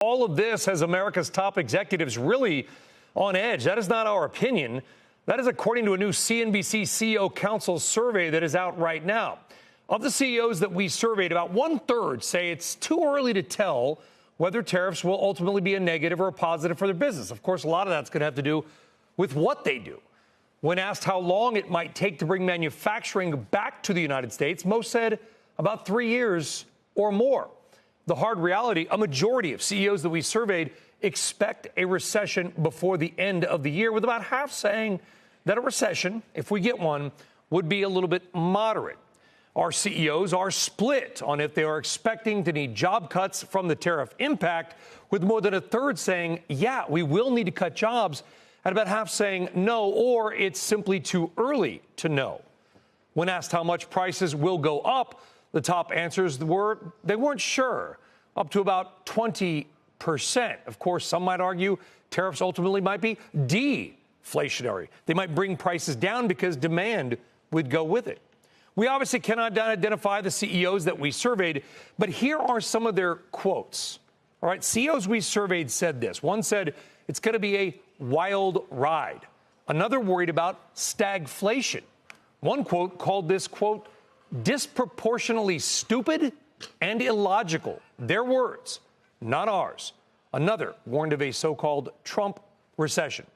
all of this has America's top executives really on edge. That is not our opinion. That is according to a new CNBC CEO Council survey that is out right now. Of the CEOs that we surveyed, about 1/3 say it's too early to tell whether tariffs will ultimately be a negative or a positive for their business. Of course, a lot of that's going to have to do with what they do. When asked how long it might take to bring manufacturing back to the United States, most said about 3 years or more. The hard reality, a majority of CEOs that we surveyed expect a recession before the end of the year, with about half saying that a recession, if we get one, would be a little bit moderate. Our CEOs are split on if they are expecting to need job cuts from the tariff impact, with more than 1/3 saying, yeah, we will need to cut jobs, and about half saying no, or it's simply too early to know. When asked how much prices will go up, the top answers were they weren't sure, up to about 20%. Of course, some might argue tariffs ultimately might be deflationary. They might bring prices down because demand would go with it. We obviously cannot identify the CEOs that we surveyed, but here are some of their quotes. All right, CEOs we surveyed said this. One said it's going to be a wild ride. Another worried about stagflation. One quote called this, quote, disproportionately stupid and illogical. Their words, not ours. Another warned of a so-called Trump recession.